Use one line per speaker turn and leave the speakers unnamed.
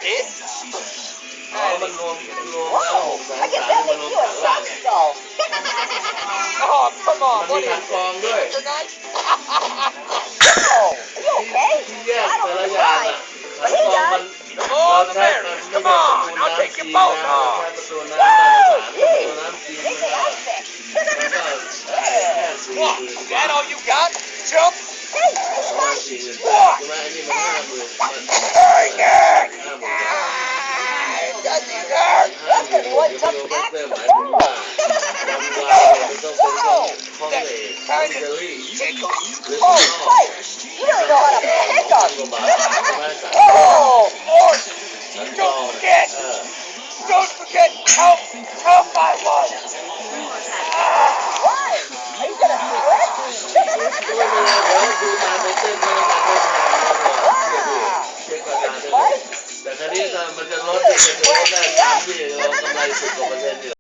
this?
มันรวมแล้ว600,000
I can
มันร
definitely
วม
do
ฐา
a
นล่างไง
so.
Oh, come on,
มันมี
buddy.
ฐานกรองด้วย
Tonight?
Oh, are you okay?
ที่แยก
I
แต่
don't
ละ
know
อย่าง
why.
อ่ะฐานกรองมัน
The more the merrier. Come on, I'll take your boat
เรา
on.
ใช้ประตูน้ำมาตรฐานประตูน้ำจีน
Big
มันก็
outfit.
มันก็แค่
What?
40,000
That all you got? Jump?
ประมาณ 40,000
What?
ใช่ไหมอันนี้มัน 50,000 มัน
Dang it!
50,000
Does he hurt?
50,000เดี๋ยวไปดูแฟกเตอร์หมายถึงว่าลำลายเนี่ยมันต้องเป็นของเอกของอิตาลีหรือ
Oh,
ข้างนอก
wait. You really know how to pick
พัน
up.
กว่าบาทใช่ไหมสาม
Oh, Lord!
ฐานกรอง
Don't forget!
เออ
Don't forget how tough I was!
Why? Are you gonna split?
ก็ไม่เป็นไรเดี๋ยวดูตามไปเต้นก็แล้วกันไม่แพงแล้วก็เช็คราคาได้เลยแต่คราวนี้ถ้ามันจะลดได้ตามที่เรากำไร10%